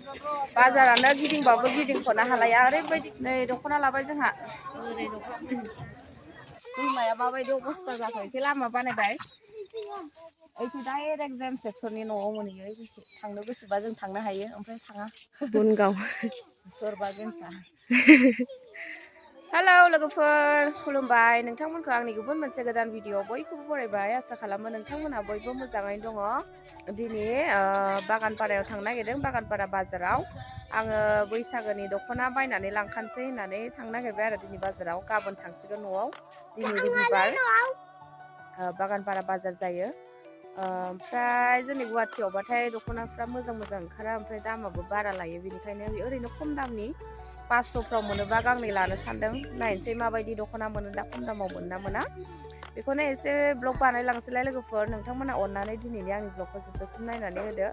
बाजारानो गिदिंबाबो गिदिंख'नो हालाया ओरैबायदि नै दख'ना लाबाय जोंहा दैमाया माबायदि अबस्था जाखो एखे लामा बानायबाय ओइखौ डाइरेक्ट जेम सेक्सननि न'आव मोनहैयो थांनो गोसोबा जों थांनो हायो ओमफ्राय थाङा बनगाव सोरबा गेमसा हेलौ लोगोफोर खुलुमबाय नोंथांमोनखौ आंनि गुबुन मोनसे गोदान भिडिअ बयखौबो बरायबाय आसा खालामो नोंथांमोनहा बयबो मोजाङैनो दङ दिनै बागानपारायाव थांनो नागिरदों बागानपारा बाजाराव आङो बैसागोनि दख'ना बायनानै लांखानोसै होननानै थांनो नागिरबाय आरो दिनै बाजाराव गाबोन थांसिगोन न'आव दिनै रबिबार बागानपारा बाजार जायो ओमफ्राय जोंनि गुवाहाटियावबाथाय दख'नाफ्रा मोजां ओंखारा ओमफ्राय दामाबो बारा लायो बेनिखायनो ओरैनो खम दामनि 500फ्राव मोनोबा गांनै लानो सानदों नायनोसै माबायदि दख'ना मोनो दा खम दामाव मोनो ना मोना बेखौनो एसे ब्लग बानायलांसैलाय लोगोफोर नोंथांमोना अननानै दिनैनि आंनि ब्लगखौ जोबजासिम नायनानै होदो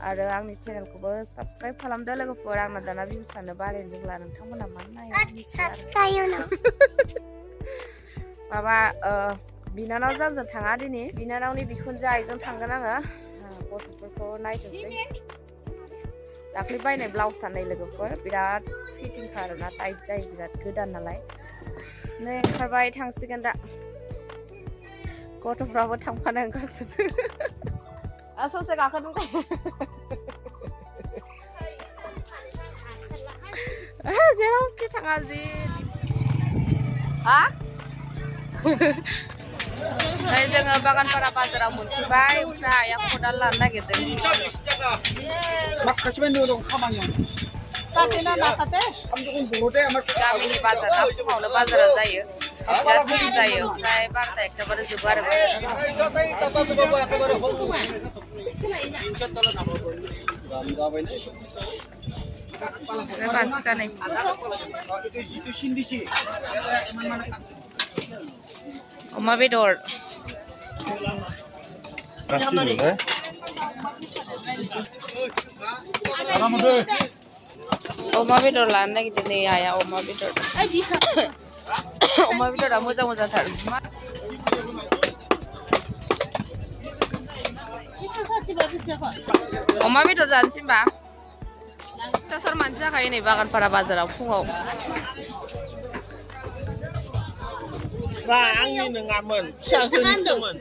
आरो आंनि चेनेलखौबो साबस्क्राइब खालामदो लोगोफोर आंना दाना भिउसानो बारायनो रोंला नोंथांमोना मानो नायो माबा बिनानाव जोंजों थाङा दिनै बिनानावनि बिखुनजो आइजों थांगोन आङो गथ'फोरखौ नायथोंसै दाख्लै बायनाय ब्लाउसआ नै लोगोफोर बिराद फिटिंखा आरोना टाइट जायो बिराद गोदान नालाय नै ओंखारबाय थांसिगोन दा गथ'फ्राबो थांफानो ओंखारसिगोन ससे गाखोदों जेरावखि थाङा जि हा नै जोङो बागानपारा बाजाराव मोनफैबाय ओमफ्राय आइया खदाल लानो नागिरदों गामिनि बाजारा फुङावनो बाजारा जायो बिराद भिर जायो ओमफ्राय 12ता 1ता बारो जोबो आरो बांसिनानो अमा बेदर अमा बेदर लानो नागिरदों नै आइया अमा बेदरा मोजांथार अमा बेदर जानोसै होनबा सोर मानसि जाखायो नै बागानपारा बाजाराव फुङाव आंनि नङामोन फिसाजोनिसोमोन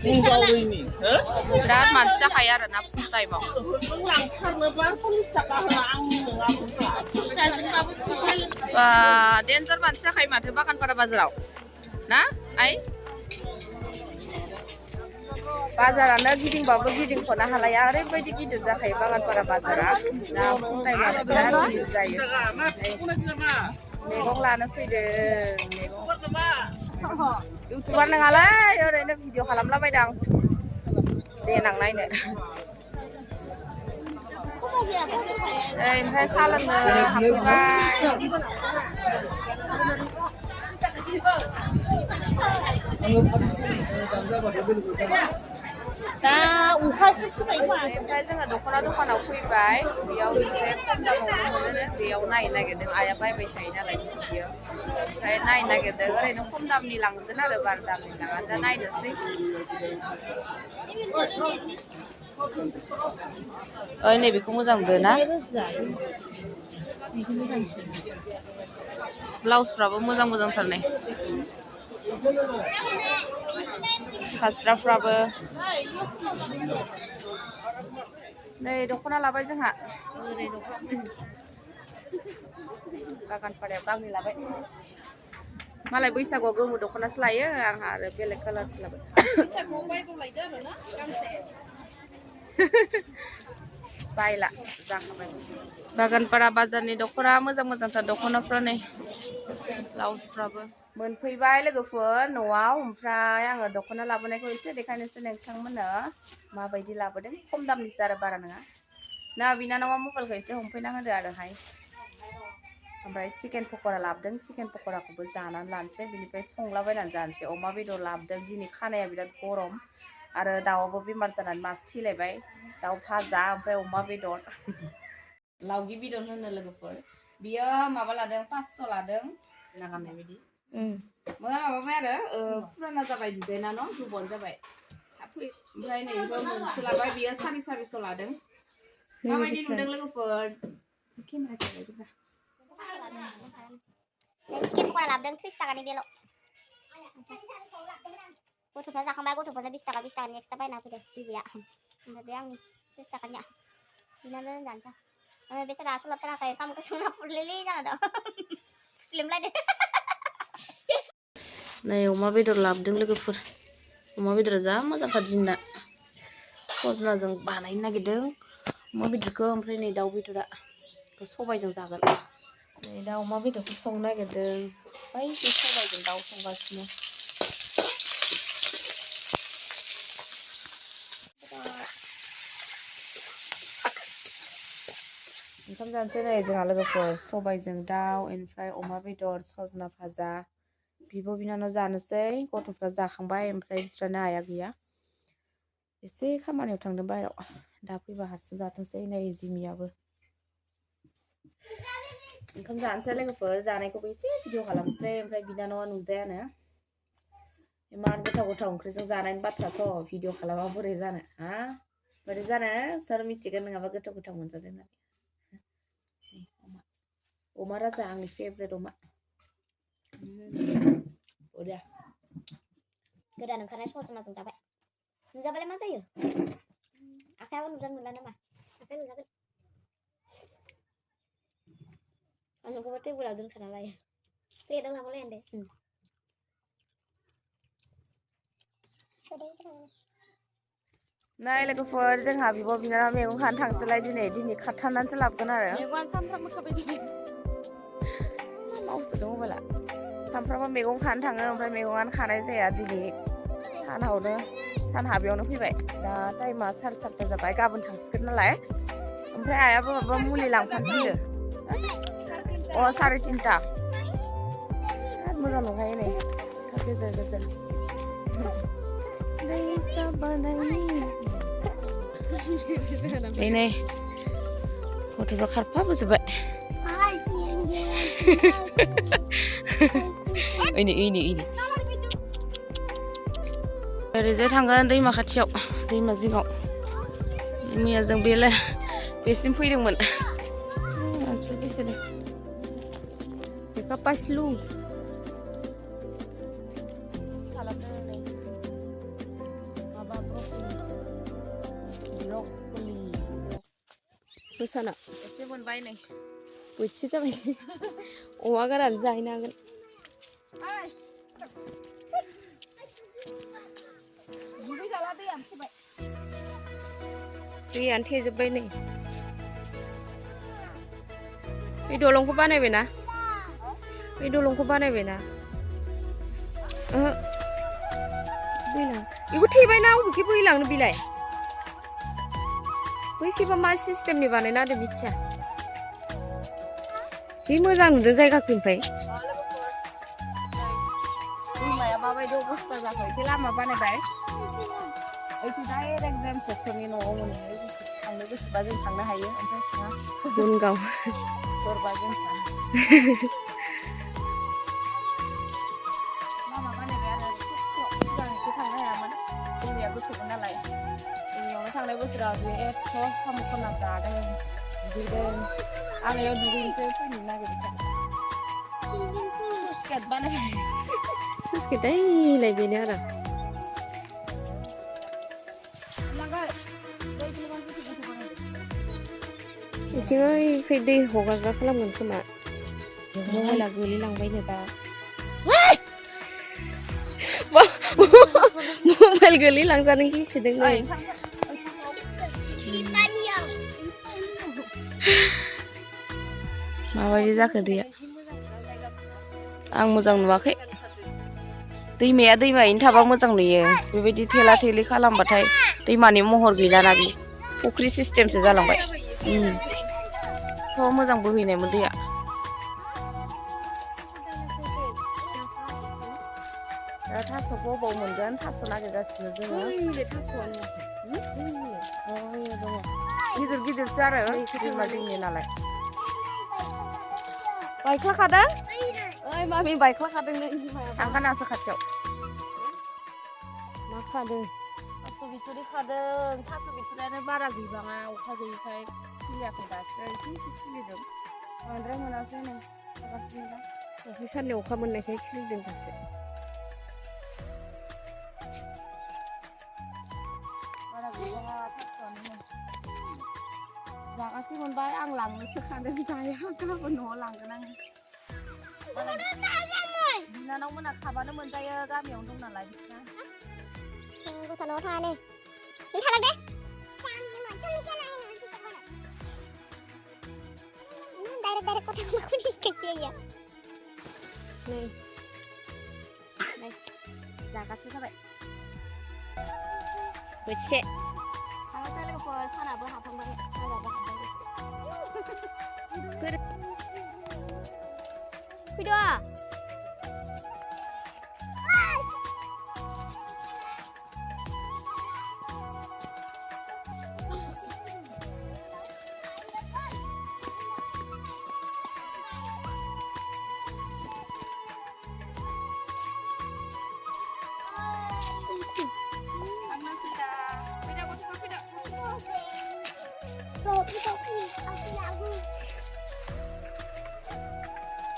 बिराद मानसि जाखायो आरोना फुं टाइमाव डेन्जार मानसि जाखायो माथो बागानपारा बाजाराव ना आइ बाजारानो गिदिंबाबो गिदिंख'नो हालाया ओरैबायदि गिदिर जाखायो बागानपारा बाजारा दा फुं टाइमाव बिराद गिदिर जायो मैगं लानो फैदों इउटुबार नङालै ओरैनो भिडिअ खालामलाबायदों देनां नायनो ओमफ्राय साहा लोंनो हाबफैबाय दा अखासो सिबायमा ओमफ्राय जोङो दख'ना दखानाव फैबाय बेयाव एसे खम दामावनो मोनो बेयाव नायनो नागिरदों आइया बायबाय थायो नालाय बियो ओमफ्राय नायनो नागिरदों ओरैनो खम दामनि लांगोन आरो बारा दामनि लाङा दा नायनोसै ओइ नैबेखौ मोजां मोनदों ना ब्लाउसफ्राबो मोजांथार नै फास्राफ्राबो नै दख'ना लाबाय जोंहा बागानपारायाव गांनै लाबाय मालाय बैसागुआव गोमो दख'नासो लायो आंहा आरो बेलेग कालारसो लाबाय बायला जाखाबाय बागानपारा बाजारनि दख'ना मोजांथार दख'नाफ्रा नै ब्लाउसफ्राबो मोनफैबाय लोगोफोर न'आव ओमफ्राय आङो दख'ना लाबोनायखौ एसे देखायनोसै नोंथांमोननो माबायदि लाबोदों खम दामनिसो आरो बारा नङा ना बिनानावा मबाइलखौ एसे हमफैना होदो आरोहाय ओमफ्राय चिकेन पक'रा लाबोदों चिकेन पक'राखौबो जानानै लानोसै बिनिफ्राय संलाबायनानै जानोसै अमा बेदर लाबोदों दिनै खानाया बिराद गरम आरो दाउआबो बेमार जानानै मासे थैलायबाय दाउ भाजा ओमफ्राय अमा बेदर लावगि बेदर होनो लोगोफोर बियो माबा लादों 500 लादों नागारनाय बायदि माबाबाय आरो फुराना जाबाय डिजाइना न' गोबावानो जाबाय थाब फै ओमफ्राय नै बेखौ मोनसे लाबाय बियो 450 लादों माबायदि नुदों लोगोफोर केमेरा खेबबाय जोबा चिकेन पक'रा लाबोदों 30 थाखानि बेल' गथ'फ्रा जाखांबाय गथ'फोरनो 20 थाखा 20 थाखानि एक्सट्रा बायना होफैदों बिबैया ओमफ्राय बे आंनि 30 थाखानिया बिनानै जानोसै ओमफ्राय बेसारा सोलाबथाराखै ओंखामखौ संना फुरलेले जाना दं लेमलायदो नै अमा बेदर लाबोदों लोगोफोर अमा बेदरा जा मोजांखा दिना सजनाजों बानायनो नागिरदों अमा बेदरखौ ओमफ्राय नै दाउ बेदरा सबायजों जागोन नै दा अमा बेदरखौ संनो नागिरदों बायदि सबायजों दाउ संगासिनो ओंखाम जानोसै नै जोंहा लोगोफोर सबायजों दाउ ओमफ्राय अमा बेदर सजना भाजा बिब' बिनानाव जानोसै गथ'फ्रा जाखांबाय ओमफ्राय बिस्रानो आइया गैया एसे खामानियाव थांदों बाहेराव दा फैबा हारसिं जाथोंसै नै जिमियाबो ओंखाम जानोसै लोगोफोर जानायखौबो एसे भिडिअ खालामसै ओमफ्राय बिनानावा नुजायानो इमान गोथाव गोथाव ओंख्रिजों जानायनि बाथ्राथ' भिडिअ खालामा बोरै जानो हा बोरै जानो सोर मिथिगोन नङाबा गोथाव गोथाव मोनजादों होननानै अमा राजा आंनि फेभरेट अमा उdah गोदान ओंखारनाय सजनाजों जाबाय नुजाबालाय मा जायो आखायाबो नुजानो मोनला नामा आखाइ नुजागोन आंखौबो टेबोलाव दोनखाना लायो प्लेटाव लांलाय दे नै लोगोफोर जोंहा बिब' बिनानाव मैगं खानो थांसैलाय दिनै खाथामनानैसो लाबोगोन आरो मैगंआनो सानफ्रामबो खाबाय थायो मावसोदों मबाइला सानफ्रामबो मैगं खानो थाङो ओमफ्राय मैगङानो खानाय जाया दिनै सान हाबैयावनो फैबाय दा टाइमा 7:30 जाबाय गाबोन थांसिगोन नालाय ओमफ्राय आइयाबो माबा मुलि लांफानो थिनदों 3:30 बिराद मोजां नुखायो नै गेजेर गेजेर नै गथ'फ्रा खारफाबोजोबबाय ओरैजाय थांगोन दैमा खाथियाव दैमा जिङाव मैया जों बेसिम फैदोंमोन मानसिफोर फैसोदों बेखौ पासलु बोसाना एसे मोनबाय नै बोथिसे जाबाय अमा गोरान जाहैनो हागोन दैयानो थेजोब्बाय नै बे दलंखौ बानायबायना बैलां बेखौ थेबायना अबेखि बैलांनो बिलाय बैखिबा मा सिस्टेमनि बानायना होदों मिथिया जि मोजां नुदों जायगाखौ ओमफ्राय दैमाया माबायदि अबस्था जाखो एसे लामा बानायबाय ओइखौ डाइरेक्ट जेम सेक्टरनि न'आव मोनहैयो थांनो गोसोबा जों थांनो हायो ओमफ्राय थाङा बनगाव दरबा जोंसा लामा बानायबाय आरो सिगांनिखौ थांनो हायामोन दैमाया गोथौमोन नालाय जोंनियावनो थांनाय बोसोराव बे एथ' साम' खनना जादों दुगैदों आं बेयाव दुगैनोसो फैनो नागिरदों स्केट बानायबाय सुसके दाइलाय बेनो आरो बिथिं दै हगारग्रा खालामगोन खोमा मबाइला गोलैलांबायनो दा मबाइल गोलैलांजानो गिसोदों नै माबायदि जाखो दैया आं मोजां नुवाखै दैमाया दैमायैनो थाबा मोजां नुयो बेबायदि थेला थेलि खालामबाथाय दैमानि महर गैलाना बे फुख्रि सिस्टेमसो जालांबाय थ' मोजां बोहैनायमोन दैया दा थास'खौ बबाव मोनगोन थास' नागिरगासिनो जोङो दङ गिदिर गिदिरसो आरो दैमा जोंनि नालाय बायख्लाखादों ओइ मामि बायख्लाखादों नै थांखानासो खाथियाव मा खादों थास' बिथुरि खादों थास' बिथुरियानो बारा गैबाङा अखा गैयैखाय खिलियाखै दासो एसे एसे खिलिदों बांद्राय मोनासै नै हागासिनो दा दाख्लै साननै अखा मोननायखाय खिलिदों दासो बारा गैबाङा थास'आनो नै जागासे मोनबाय आं लांनोसो खादों जाया गाबोन न'आव लांगोन आङो बिनानाव मोना खाबानो मोनजायो गामियावनो दं नालाय बिसिना गथ' न'आव थाङा नै नों थालां दे डाइरेक्ट गथ' माखौनि कैसे नै नै जागासे जाबाय बोथिसे थांनोसै लोगोफोर सानाबो हाबहांबाय सानाबो हाबहांबाय फैद'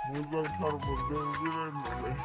Buradan karbon döndürelim.